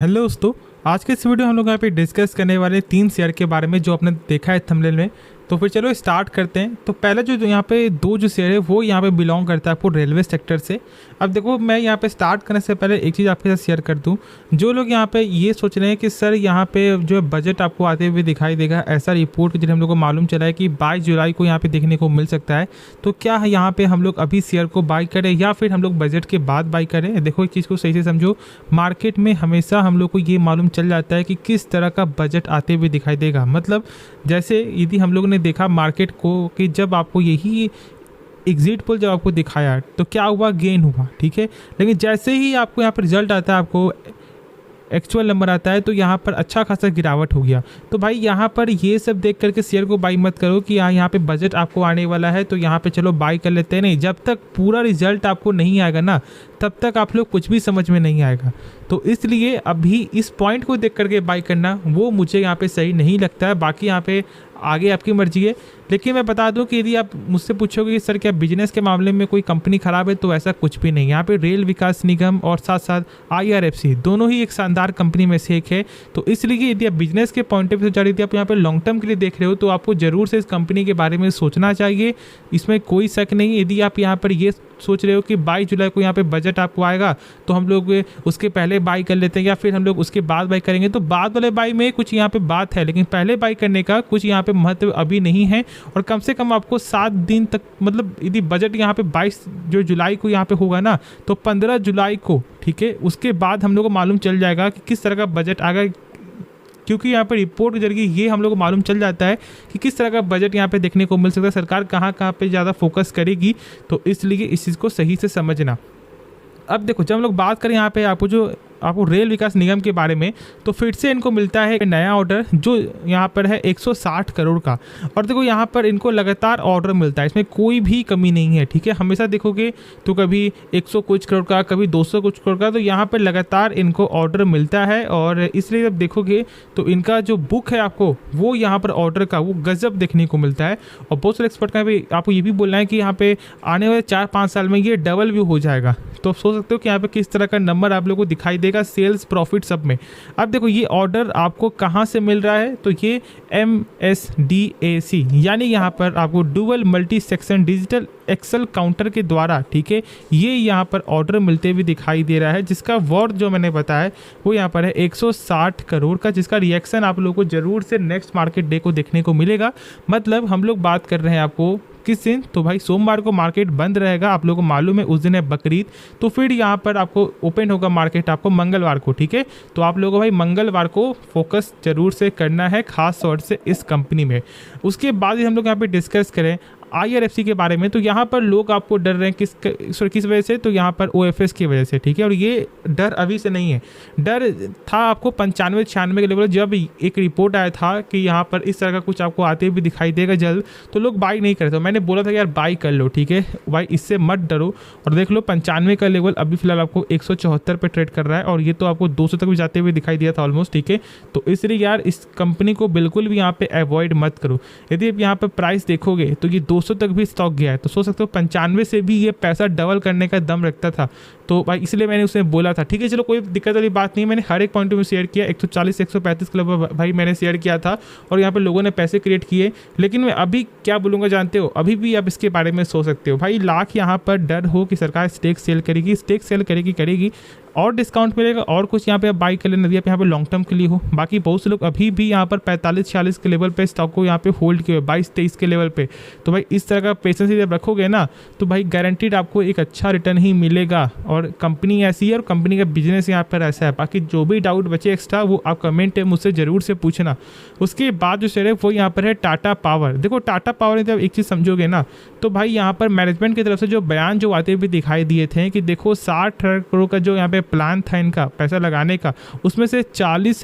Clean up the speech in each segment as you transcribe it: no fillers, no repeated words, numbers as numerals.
Hello दोस्तों, आज के इस वीडियो हम लोग यहाँ पे डिस्कस करने वाले 3 शेयर के बारे में जो आपने देखा है थंबनेल में। तो फिर चलो स्टार्ट करते हैं। तो पहला जो यहाँ पे 2 जो शेयर है वो यहाँ पे बिलोंग करता है आपको रेलवे सेक्टर से। अब देखो, मैं यहाँ पे स्टार्ट करने से पहले एक चीज़ आपके साथ शेयर कर दूँ। जो लोग यहाँ पे ये सोच रहे हैं कि सर यहाँ पे जो बजट आपको आते हुए दिखाई देगा, ऐसा रिपोर्ट के जरिए हम लोग को मालूम चला है कि 22 जुलाई को यहाँ पे देखने को मिल सकता है, तो क्या यहाँ पे हम लोग अभी शेयर को बाई करें या फिर हम लोग बजट के बाद बाई करें। देखो, एक चीज़ को सही से समझो, मार्केट में हमेशा हम लोग को ये मालूम चल जाता है कि किस तरह का बजट आते हुए दिखाई देगा। मतलब जैसे यदि हम लोगों ने देखा मार्केट को कि जब आपको यही एग्जिट पोल जब आपको दिखाया तो क्या हुआ, गेन हुआ, ठीक है। लेकिन जैसे ही आपको यहाँ पर रिजल्ट आता है, आपको एक्चुअल नंबर आता है, तो यहाँ पर अच्छा खासा गिरावट हो गया। तो भाई यहाँ पर ये सब देख करके शेयर को बाई मत करो कि यहाँ पे बजट आपको आने वाला है तो यहाँ पे चलो बाई कर लेते हैं। नहीं, जब तक पूरा रिजल्ट आपको नहीं आएगा ना, तब तक आप लोग कुछ भी समझ में नहीं आएगा। तो इसलिए अभी इस पॉइंट को देख करके बाई करना वो मुझे यहाँ पे सही नहीं लगता है। बाकी यहाँ पे आगे आपकी मर्जी है। लेकिन मैं बता दूं कि यदि आप मुझसे पूछोगे कि सर क्या बिजनेस के मामले में कोई कंपनी खराब है, तो ऐसा कुछ भी नहीं। यहाँ पे रेल विकास निगम और साथ साथ IRFC दोनों ही एक शानदार कंपनी में से एक है। तो इसलिए यदि आप बिजनेस के पॉइंट ऑफ व्यू से यदि आप यहाँ पे लॉन्ग टर्म के लिए देख रहे हो, तो आपको ज़रूर से इस कंपनी के बारे में सोचना चाहिए। इसमें कोई शक नहीं। यदि आप यहाँ पर ये सोच रहे हो कि 22 जुलाई को यहाँ पे बजट आपको आएगा तो हम लोग उसके पहले बाई कर लेते हैं या फिर हम लोग उसके बाद बाई करेंगे, तो बाद वाले बाई में कुछ यहाँ पे बात है, लेकिन पहले बाई करने का कुछ यहाँ पे महत्व अभी नहीं है। और कम से कम आपको 7 दिन तक, मतलब यदि बजट यहाँ पे 22 जो जुलाई को यहाँ पे होगा ना, तो 15 जुलाई को, ठीक है, उसके बाद हम लोग को मालूम चल जाएगा कि किस तरह का बजट आएगा। क्योंकि यहाँ पे रिपोर्ट के जरिए ये हम लोग को मालूम चल जाता है कि किस तरह का बजट यहाँ पे देखने को मिल सकता है, सरकार कहाँ कहाँ पे ज़्यादा फोकस करेगी। तो इसलिए इस चीज़ को सही से समझना। अब देखो, जब हम लोग बात करें यहाँ पे आपको रेल विकास निगम के बारे में, तो फिर से इनको मिलता है एक नया ऑर्डर जो यहाँ पर है 160 करोड़ का। और देखो, यहाँ पर इनको लगातार ऑर्डर मिलता है, इसमें कोई भी कमी नहीं है, ठीक है। हमेशा देखोगे तो कभी 100 कुछ करोड़ का, कभी 200 कुछ करोड़ का, तो यहाँ पर लगातार इनको ऑर्डर मिलता है। और इसलिए जब देखोगे तो इनका जो बुक है आपको वो यहाँ पर ऑर्डर का वो गजब देखने को मिलता है। और बहुत सारे एक्सपर्ट का भी आपको ये भी बोलना है कि यहाँ पे आने वाले 4-5 साल में ये डबल भी हो जाएगा। तो आप सोच सकते हो कि यहाँ पे किस तरह का नंबर आप लोगों को दिखाई देगा सेल्स प्रॉफिट सब में। अब देखो, ये ऑर्डर आपको कहाँ से मिल रहा है, तो ये MSDAC यानी यहाँ पर आपको dual multi section digital excel counter के द्वारा, ठीक है, ये यहाँ पर ऑर्डर मिलते हुए दिखाई दे रहा है, जिसका वर्थ जो मैंने बताया वो यहाँ पर है 160 करोड़ का, जिसका रिएक्शन आप लोगों को जरूर से नेक्स्ट मार्केट डे को देखने को मिलेगा। मतलब हम लोग बात कर रहे हैं आपको किस दिन, तो भाई सोमवार को मार्केट बंद रहेगा, आप लोगों को मालूम है उस दिन है बकरीद। तो फिर यहाँ पर आपको ओपन होगा मार्केट आपको मंगलवार को, ठीक है। तो आप लोगों को भाई मंगलवार को फोकस जरूर से करना है, खास तौर से इस कंपनी में। उसके बाद हम लोग यहाँ पे डिस्कस करें IRFC के बारे में, तो यहाँ पर लोग आपको डर रहे हैं किस वजह से, तो यहाँ पर OFS की वजह से, ठीक है। और ये डर अभी से नहीं है, डर था आपको 95-96 के लेवल, जब एक रिपोर्ट आया था कि यहाँ पर इस तरह का कुछ आपको आते हुए दिखाई देगा जल्द, तो लोग बाई नहीं करते। मैंने बोला था कि यार बाई कर लो, ठीक है भाई, इससे मत डरो। और देख लो 95 का लेवल अभी फिलहाल आपको 174 पे ट्रेड कर रहा है, और ये तो आपको 200 तक भी जाते हुए दिखाई दिया था ऑलमोस्ट, ठीक है। तो इसलिए यार इस कंपनी को बिल्कुल भी यहाँ पे अवॉइड मत करो। यदि आप यहाँ पर प्राइस देखोगे तो ये 200 तक भी स्टॉक गया है, तो सोच सकते हो 95 से भी ये पैसा डबल करने का दम रखता था। तो भाई इसलिए मैंने उसमें बोला था, ठीक है, चलो कोई दिक्कत वाली बात नहीं, मैंने हर एक पॉइंट में शेयर किया। 140-135 के लेवल भाई मैंने शेयर किया था, और यहाँ पे लोगों ने पैसे क्रिएट किए। लेकिन मैं अभी क्या बोलूँगा जानते हो, अभी भी आप इसके बारे में सोच सकते हो भाई, लाख यहाँ पर डर हो कि सरकार स्टेक सेल करेगी और डिस्काउंट मिलेगा और कुछ यहाँ पे आप बाई कर लेना, यदि आप यहाँ पे लॉन्ग टर्म के लिए हो। बाकी बहुत से लोग अभी भी यहाँ पर 45-46 के लेवल पे स्टॉक को यहाँ पे होल्ड किए, 22-23 के लेवल पे। तो भाई इस तरह का पेशेंस जब रखोगे ना, तो भाई गारंटीड आपको एक अच्छा रिटर्न ही मिलेगा। और कंपनी ऐसी है और कंपनी का बिजनेस यहाँ पर ऐसा है। बाकी जो भी डाउट बचे एक्स्ट्रा वो आप कमेंट है मुझसे ज़रूर से पूछना। उसके बाद जो शेयर है वो यहाँ पर है टाटा पावर। देखो टाटा पावर जब एक चीज़ समझोगे ना, तो भाई यहाँ पर मैनेजमेंट की तरफ से जो बयान जो आते हुए दिखाई दिए थे कि देखो 60 करोड़ का जो यहाँ पे प्लान था इनका पैसा लगाने का, उसमें से 40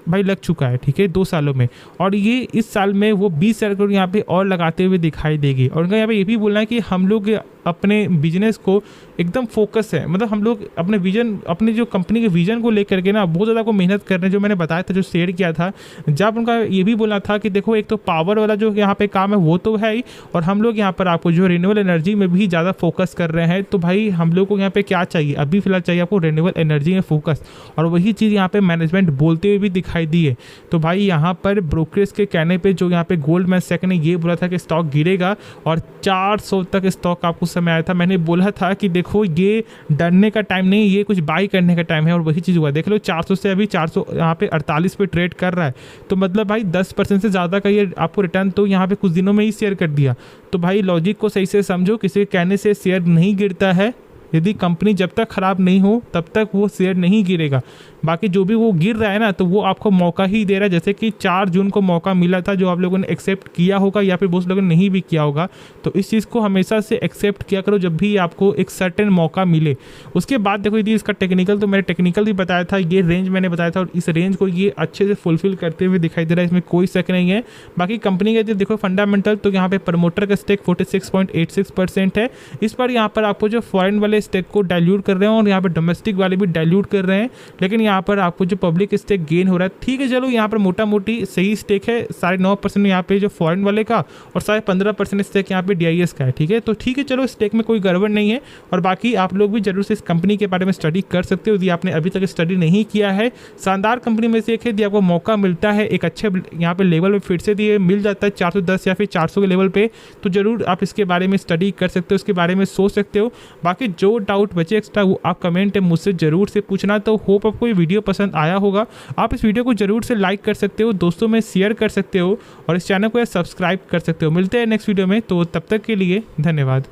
भाई लग चुका है, ठीक है, 2 सालों में, और ये इस साल में वो 20 हज़ार करोड़ यहाँ पे और लगाते हुए दिखाई देगी। और उनका यहाँ पे ये भी बोलना है कि हम लोग अपने बिजनेस को एकदम फोकस है, मतलब हम लोग अपने विजन, अपने जो कंपनी के विजन को लेकर के ना बहुत ज़्यादा को मेहनत कर रहे हैं, जो मैंने बताया था, जो शेयर किया था। जब उनका ये भी बोलना था कि देखो एक तो पावर वाला जो यहाँ पे काम है वो तो है ही, और हम लोग यहाँ पर आपको जो रिन्यूएबल एनर्जी में भी ज़्यादा फोकस कर रहे हैं। तो भाई हम लोग को यहाँ पे क्या चाहिए, अभी फिलहाल चाहिए आपको रिन्यूएबल एनर्जी में फोकस, और वही चीज़ यहाँ पे मैनेजमेंट बोलते हुए भी दिखाई दी है। तो भाई यहाँ पर ब्रोकरेज के कहने पर जो यहाँ पे गोल्डमैन सैक्स ने ये बोला था कि स्टॉक गिरेगा और 400 तक स्टॉक आपको समय आया था। मैंने बोला था कि देखो ये डरने का टाइम नहीं, ये कुछ बाई करने का टाइम है, और वही चीज़ हुआ। देख लो 400 से अभी 400 यहाँ पे 48 पे ट्रेड कर रहा है। तो मतलब भाई 10% से ज़्यादा का ये आपको रिटर्न तो यहाँ पे कुछ दिनों में ही शेयर कर दिया। तो भाई लॉजिक को सही से समझो, किसी के कहने से शेयर नहीं गिरता है। यदि कंपनी जब तक ख़राब नहीं हो तब तक वो शेयर नहीं गिरेगा। बाकी जो भी वो गिर रहा है ना, तो वो आपको मौका ही दे रहा है, जैसे कि 4 जून को मौका मिला था, जो आप लोगों ने एक्सेप्ट किया होगा या फिर बहुत लोगों ने नहीं भी किया होगा। तो इस चीज़ को हमेशा से एक्सेप्ट किया करो जब भी आपको एक सर्टेन मौका मिले। उसके बाद देखो यदि इसका टेक्निकल, तो मैंने टेक्निकल भी बताया था, ये रेंज मैंने बताया था, और इस रेंज को ये अच्छे से फुलफिल करते हुए दिखाई दे रहा है, इसमें कोई शक नहीं है। बाकी कंपनी का देखो फंडामेंटल, तो यहाँ पे प्रमोटर का स्टेक 46.86% है। इस पर यहाँ पर आपको जो फॉरेन वाले स्टेक को डाइल्यूट कर रहे हैं, और यहाँ पर डोमेस्टिक वाले भी डाइल्यूट कर रहे हैं, लेकिन यहाँ पर आपको जो पब्लिक स्टेक गेन हो रहा है। ठीक है, चलो यहाँ पर मोटा मोटी सही स्टेक है, 9.5% यहाँ पे जो फॉरेन वाले का, और 15% स्टेक यहाँ पे DIS का है। ठीक है, तो ठीक है, चलो स्टेक में कोई गड़बड़ नहीं है। और बाकी आप लोग भी जरूर से इस कंपनी के बारे में स्टडी कर सकते हो, यदि आपने अभी तक स्टडी नहीं किया है। शानदार कंपनी में से एक है, यदि आपको मौका मिलता है एक अच्छे यहाँ पे लेवल में फिर से दिए मिल जाता है 410 या फिर 400 के लेवल पे, तो जरूर आप इसके बारे में स्टडी कर सकते हो, इसके बारे में सोच सकते हो। बाकी जो डाउट बचे एक्स्ट्रा वो आप कमेंट में मुझसे ज़रूर से पूछना। तो होप आपको ये वीडियो पसंद आया होगा। आप इस वीडियो को ज़रूर से लाइक कर सकते हो, दोस्तों में शेयर कर सकते हो, और इस चैनल को सब्सक्राइब कर सकते हो। मिलते हैं नेक्स्ट वीडियो में, तो तब तक के लिए धन्यवाद।